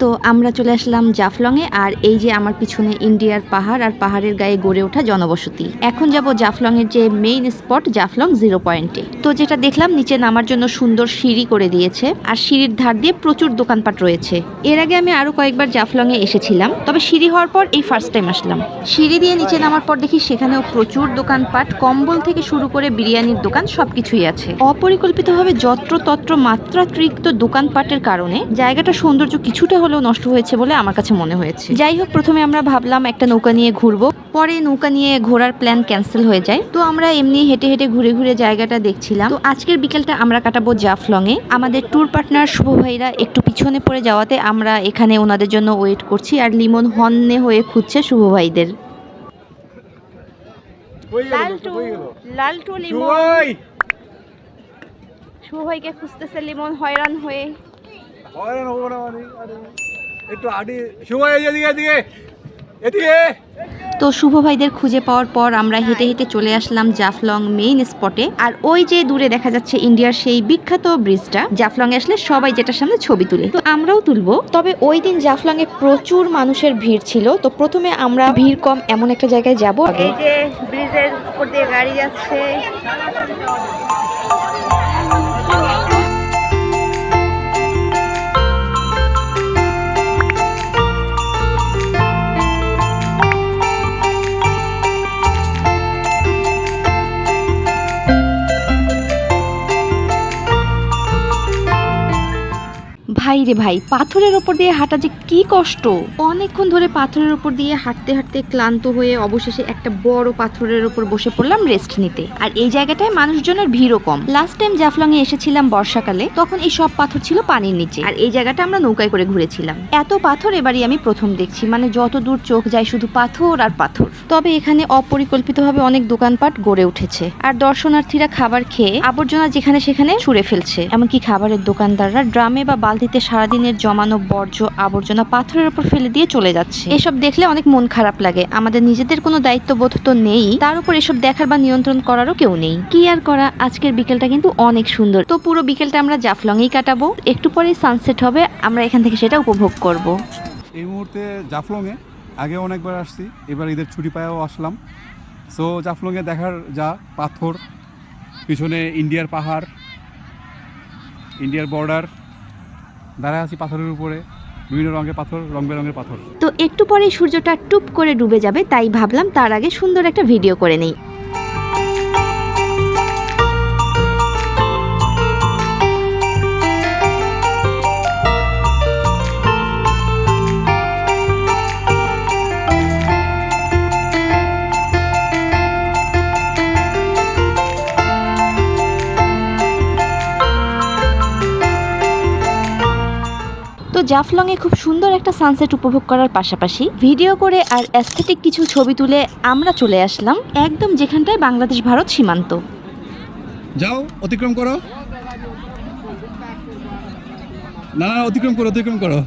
তো আমরা চলে আসলাম জাফলংয়ে। আর এই যে আমার পিছনে ইন্ডিয়ার পাহাড়, আর পাহাড়ের গায়ে গড়ে ওঠা জনবসতি। এখন যাব জাফলংয়ের যে মেইন স্পট জাফলং 0 পয়েন্টে। তো যেটা দেখলাম, নিচে নামার জন্য সুন্দর সিঁড়ি করে দিয়েছে, আর সিঁড়ির ধার দিয়ে প্রচুর দোকানপাট রয়েছে। এর আগে আমি আরো কয়েকবার জাফলংয়ে এসেছিলাম, তবে সিঁড়ি হওয়ার পর এই ফার্স্ট টাইম আসলাম। সিঁড়ি দিয়ে নিচে নামার পর দেখি সেখানেও প্রচুর দোকানপাট, কম্বল থেকে শুরু করে বিরিয়ানির দোকান সবকিছুই আছে। অপরিকল্পিতভাবে যত্রতত্র মাত্রাতিরিক্ত দোকানপাটের কারণে জায়গাটা সৌন্দর্য কিছুটা হলেও নষ্ট হয়েছে বলে আমার কাছে মনে হয়েছে। যাই হোক, প্রথমে আমরা ভাবলাম একটা নৌকা নিয়ে ঘুরবো, পরে নৌকা নিয়ে ঘোরার প্ল্যান ক্যান্সেল হয়ে যায়। তো আমরা এমনি হেঁটে হেঁটে ঘুরে ঘুরে জায়গাটা দেখছিলাম। তো আজকের বিকেলটা আমরা কাটাবো জাফলংয়ে। আমাদের ট্যুর পার্টনার শুভ ভাইরা একটু পিছনে পড়ে যাওয়াতে আমরা এখানে ওনাদের জন্য ওয়েট করছি, আর লিমন হন্যে হয়ে খুঁজছে শুভ ভাইদের। লালটু লিমন শুভ ভাইকে খুঁজতেছে লিমন হয়রান হয়ে। তো শুভ ভাইদের খুঁজে পাওয়ার পর আমরা হেঁটে হেঁটে চলে আসলাম জাফলং মেইন স্পটে। আর ওই যে দূরে দেখা যাচ্ছে ইন্ডিয়ার সেই বিখ্যাত ব্রিজটা। জাফলং এ আসলে সবাই যেটার সামনে ছবি তুলে, তো আমরাও তুলবো। তবে ওই দিন জাফলং এ প্রচুর মানুষের ভিড় ছিল। তো প্রথমে আমরা ভিড় কম এমন একটা জায়গায় যাব। এই যে ব্রিজের উপর দিয়ে গাড়ি যাচ্ছে। ভাই রে ভাই, পাথরের উপর দিয়ে হাঁটা যে কি কষ্ট! অনেকক্ষণ ধরে পাথরের উপর দিয়ে হাঁটতে হাঁটতে ক্লান্ত হয়ে অবশেষে একটা বড় পাথরের উপর বসে পড়লাম রেস্ট নিতে। আর এই জায়গাটায় মানুষজনের ভিড়ও কম। লাস্ট টাইম জাফলং এ এসেছিলাম বর্ষাকালে, তখন এই সব পাথর ছিল পানির নিচে, আর এই জায়গাটা আমরা নৌকায় করে ঘুরেছিলাম। এত পাথর এবারই আমি প্রথম দেখছি, মানে যত দূর চোখ যায় শুধু পাথর আর পাথর। তবে এখানে অপরিকল্পিতভাবে অনেক দোকানপাট গড়ে উঠেছে, আর দর্শনার্থীরা খাবার খেয়ে আবর্জনা যেখানে সেখানে ছুঁড়ে ফেলছে। এমনকি খাবারের দোকানদাররা ড্রামে বা বালতিতে সারাদিনের জমানো বর্জ্য আবর্জনা পাথরের উপর ফেলে দিয়ে চলে যাচ্ছে। এসব দেখলে অনেক মন খারাপ লাগে। আমাদের নিজেদের কোনো দায়িত্ববোধ তো নেই, তার উপর এসব দেখার বা নিয়ন্ত্রণ করারও কেউ নেই। কি আর করা, আজকের বিকেলটা কিন্তু অনেক সুন্দর। তো পুরো বিকেলটা আমরা জাফলংয়েই কাটাবো। একটু পরে সানসেট হবে, আমরা এখান থেকে সেটা উপভোগ করব। এই মুহূর্তে জাফলংয়ে আগে অনেকবার আসছি, এবার ঈদের ছুটি পায়েও আসলাম। সো জাফলংয়ে দেখার যা পাথর, পিছনে ইন্ডিয়ার পাহাড়, ইন্ডিয়ার বর্ডার, দাঁড়ায় আছি পাথরের উপরে, বিভিন্ন রঙের পাথর, রং বেরঙের পাথর। তো একটু পরে সূর্যটা টুপ করে ডুবে যাবে, তাই ভাবলাম তার আগে সুন্দর একটা ভিডিও করে নেই। জাফলংয়ে খুব সুন্দর একটা সানসেট উপভোগ করার পাশাপাশি ভিডিও করে আর অ্যাস্থেটিক কিছু ছবি তুলে আমরা চলে আসলাম একদম যেখানটায় বাংলাদেশ ভারত সীমান্ত। যাও, অতিক্রম করো। না না, অতিক্রম করো, অতিক্রম করো।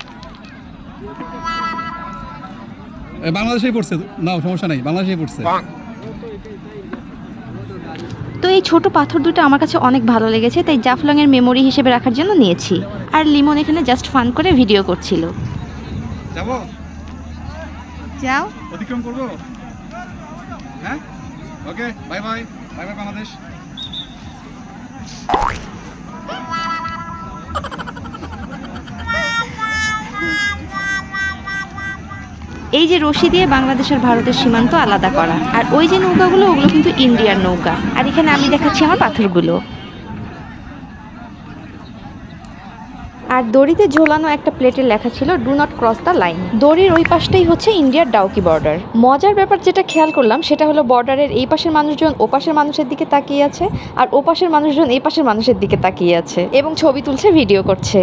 বাংলাদেশেই পড়ছে, না সমস্যা নাই, বাংলাদেশেই পড়ছে। তো এই ছোট পাথর দুটো আমার কাছে অনেক ভালো লেগেছে, তাই জাফলং এর মেমোরি হিসেবে রাখার জন্য নিয়েছি। আর লিমন এখানে জাস্ট ফান করে ভিডিও করছিল। যাবো, যাও, অতিক্রম করবো। হ্যাঁ, okay, bye bye, bye bye Bangladesh. এই যে রশি দিয়ে বাংলাদেশ আর ভারতের সীমান্ত আলাদা করা, আর ওই যে নৌকাগুলো, ওগুলো কিন্তু ইন্ডিয়ার নৌকা। আর এখানে আমি দেখাচ্ছি আমার পাথরগুলো। আর দড়িতে ঝোলানো একটা প্লেটে লেখা ছিল do not cross the line. দড়ির ওই পাশটাই হচ্ছে ইন্ডিয়ার ডাউকি বর্ডার। মজার ব্যাপার যেটা খেয়াল করলাম সেটা হলো বর্ডারের এই পাশের মানুষজন ও পাশের মানুষের দিকে তাকিয়ে আছে, আর ও পাশের মানুষজন এই পাশের মানুষের দিকে তাকিয়ে আছে এবং ছবি তুলছে, ভিডিও করছে।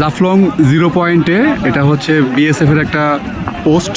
জাফলং 0 পয়েন্টে এটা হচ্ছে বিএসএফ এর একটা পোস্ট,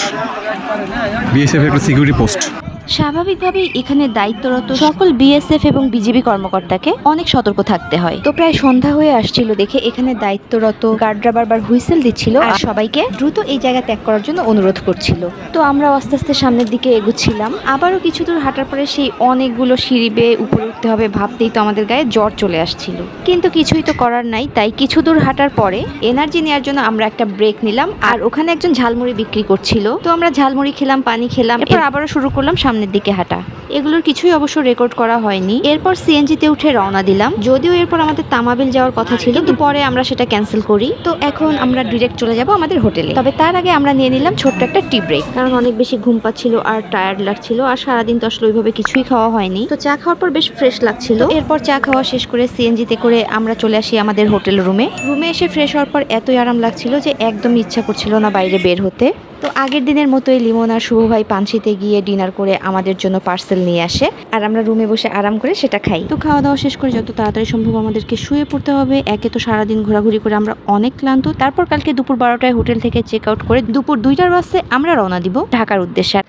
বিএসএফ এর একটা সিকিউরিটি পোস্ট। স্বাভাবিকভাবেই এখানে দায়িত্বরত সকল বিএসএফ এবং বিজিবি কর্মকর্তাকে অনেক সতর্ক থাকতে হয়। তো প্রায় সন্ধ্যা হয়ে আসছিল দেখে এখানে দায়িত্বরত গার্ডরা বারবার হুইসেল দিচ্ছিল আর সবাইকে দ্রুত এই জায়গা ত্যাগ করার জন্য অনুরোধ করছিল। তো আমরা আস্তে আস্তে সামনের দিকে এগুচ্ছিলাম। আবারও কিছু দূর হাঁটার পরে সেই অনেকগুলো সিঁড়ি বেয়ে উপরে উঠতে হবে ভাবতেই তো আমাদের গায়ে জ্বর চলে আসছিল, কিন্তু কিছুই তো করার নাই। তাই কিছু দূর হাঁটার পরে এনার্জি নেওয়ার জন্য আমরা একটা ব্রেক নিলাম, আর ওখানে একজন ঝালমুড়ি বিক্রি করছিল। তো আমরা ঝালমুড়ি খেলাম, পানি খেলাম, এরপর আবারও শুরু করলাম সামনের দিকে হাঁটা। এগুলোর কিছুই অবশ্য রেকর্ড করা হয়নি। এরপর সিএনজিতে উঠে রওনা দিলাম, যদিও এরপর আমাদের তামাবিল যাওয়ার কথা ছিল, কিন্তু পরে আমরা সেটা ক্যান্সেল করি। তো এখন আমরা ডিরেক্ট চলে যাব আমাদের হোটেলে। তবে তার আগে আমরা নিয়ে নিলাম ছোট্ট একটা টি ব্রেক, কারণ অনেক বেশি ঘুম পাচ্ছিল আর টায়ার্ড লাগছিল, আর সারাদিন তো আসলে ওইভাবে কিছুই খাওয়া হয়নি। তো চা খাওয়ার পর বেশ ফ্রেশ লাগছিল। এরপর চা খাওয়া শেষ করে সিএনজিতে করে আমরা চলে আসি আমাদের হোটেল রুমে এসে ফ্রেশ হওয়ার পর এতই আরাম লাগছিল যে একদমই ইচ্ছা করছিল না বাইরে বের হতে। তো আগের দিনের মতোই লিমন আর শুভ ভাই পানশিতে গিয়ে ডিনার করে আমাদের জন্য পার্সেল নিয়ে আসে, আর আমরা রুমে বসে আরাম করে সেটা খাই। তো খাওয়া দাওয়া শেষ করে যত তাড়াতাড়ি সম্ভব আমাদেরকে শুয়ে পড়তে হবে। একে তো সারাদিন ঘোরাঘুরি করে আমরা অনেক ক্লান্ত। তারপর কালকে দুপুর 12টায় হোটেল থেকে চেক আউট করে দুপুর 2টার বাসে আমরা রওনা দিব ঢাকার উদ্দেশ্যে।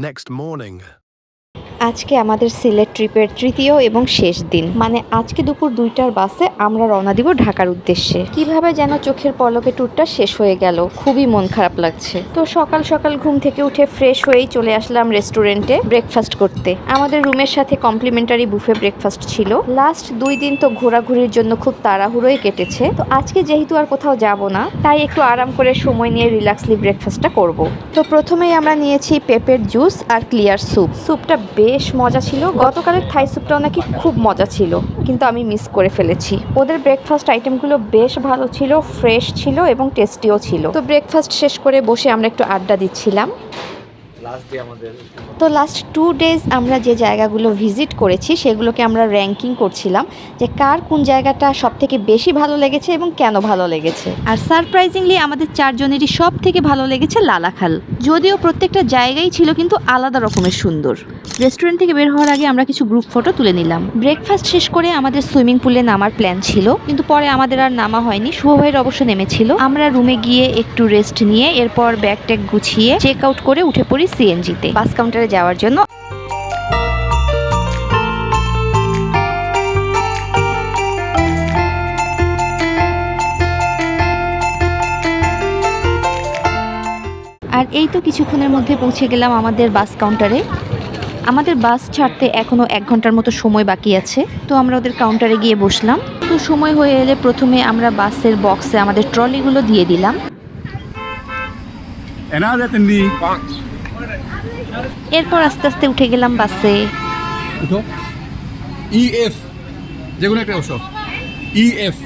Next morning. আজকে আমাদের সিলেট ট্রিপের তৃতীয় এবং শেষ দিন, মানে আজকে দুপুর 2টার বাসে আমরা রওনা দিব ঢাকার উদ্দেশ্যে। কিভাবে যেন চোখের পলকে ট্যুরটা শেষ হয়ে গেল, খুবই মন খারাপ লাগছে। তো সকাল সকাল ঘুম থেকে উঠে ফ্রেশ হয়েই চলে আসলাম রেস্টুরেন্টে ব্রেকফাস্ট করতে। আমাদের রুমের সাথে কমপ্লিমেন্টারি বুফে ব্রেকফাস্ট ছিল। লাস্ট 2 দিন তো ঘোরাঘুরির জন্য খুব তাড়াহুড়োই কেটেছে। তো আজকে যেহেতু আর কোথাও যাব না, তাই একটু আরাম করে সময় নিয়ে রিল্যাক্সলি ব্রেকফাস্টটা করব। তো প্রথমেই আমরা নিয়েছি পেঁপের জুস আর ক্লিয়ার স্যুপ। স্যুপটা বেশ মজা ছিল। গতকালের থাই স্যুপটাও নাকি খুব মজা ছিল, কিন্তু আমি মিস করে ফেলেছি। ওদের ব্রেকফাস্ট আইটেমগুলো বেশ ভালো ছিল, ফ্রেশ ছিল এবং টেস্টিও ছিল। তো ব্রেকফাস্ট শেষ করে বসে আমরা একটু আড্ডা দিচ্ছিলাম। তো লাস্ট 2 ডেজ আমরা যে জায়গাগুলো ভিজিট করেছি সেগুলোকে আমরা র্যাঙ্কিং করছিলাম যে কার কোন জায়গাটা সব থেকে বেশি ভালো লেগেছে এবং কেন ভালো লেগেছে। আর সারপ্রাইজিংলি আমাদের 4 জনেরই সব থেকে ভালো লেগেছে লালাখাল। যদিও প্রত্যেকটা জায়গায় ছিল কিন্তু আলাদা রকমের সুন্দর। রেস্টুরেন্ট থেকে বের হওয়ার আগে আমরা কিছু গ্রুপ ফটো তুলে নিলাম। ব্রেকফাস্ট শেষ করে আমাদের সুইমিং পুলে নামার প্ল্যান ছিল, কিন্তু পরে আমাদের আর নামা হয়নি। শুভ ভাইয়ের অবশ্য নেমেছিল। আমরা রুমে গিয়ে একটু রেস্ট নিয়ে এরপর ব্যাগ ট্যাগ গুছিয়ে চেক আউট করে উঠে পড়ি সিএনজিতে বাস কাউন্টারে যাওয়ার জন্য। আর এই তো কিছুক্ষণের মধ্যে পৌঁছে গেলাম আমাদের বাস কাউন্টারে। আমাদের বাস ছাড়তে এখনো 1 ঘন্টার মতো সময় বাকি আছে। তো আমরা ওদের কাউন্টারে গিয়ে বসলাম। তো সময় হয়ে এলে প্রথমে আমরা বাসের বক্সে আমাদের ট্রলিগুলো দিয়ে দিলাম। এরপর আস্তে আস্তে উঠে গেলাম বাসে। ইএফ যেগুলো একটা ওসব ইএফ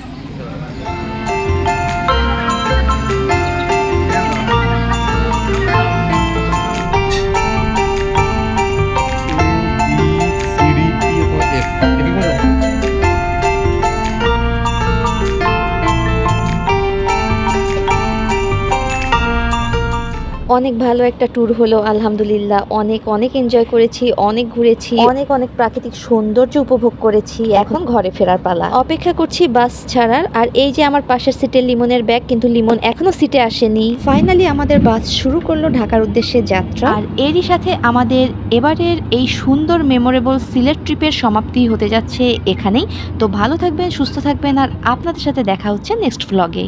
অনেক ভালো একটা ট্যুর হলো আলহামদুলিল্লাহ। অনেক অনেক এনজয় করেছি, অনেক ঘুরেছি, অনেক অনেক প্রাকৃতিক সৌন্দর্য উপভোগ করেছি। এখন ঘরে ফেরার পালা, অপেক্ষা করছি বাস ছাড়ার। আর এই যে আমার পাশের সিটে লিমনের ব্যাগ, কিন্তু লিমন এখনো সিটে আসেনি। ফাইনালি আমাদের বাস শুরু করলো ঢাকার উদ্দেশ্যে যাত্রা। আর এরই সাথে আমাদের এবারের এই সুন্দর মেমোরেবল সিলেট ট্রিপের সমাপ্তি হতে যাচ্ছে এখানেই। তো ভালো থাকবেন, সুস্থ থাকবেন, আর আপনাদের সাথে দেখা হচ্ছে নেক্সট ভ্লগে।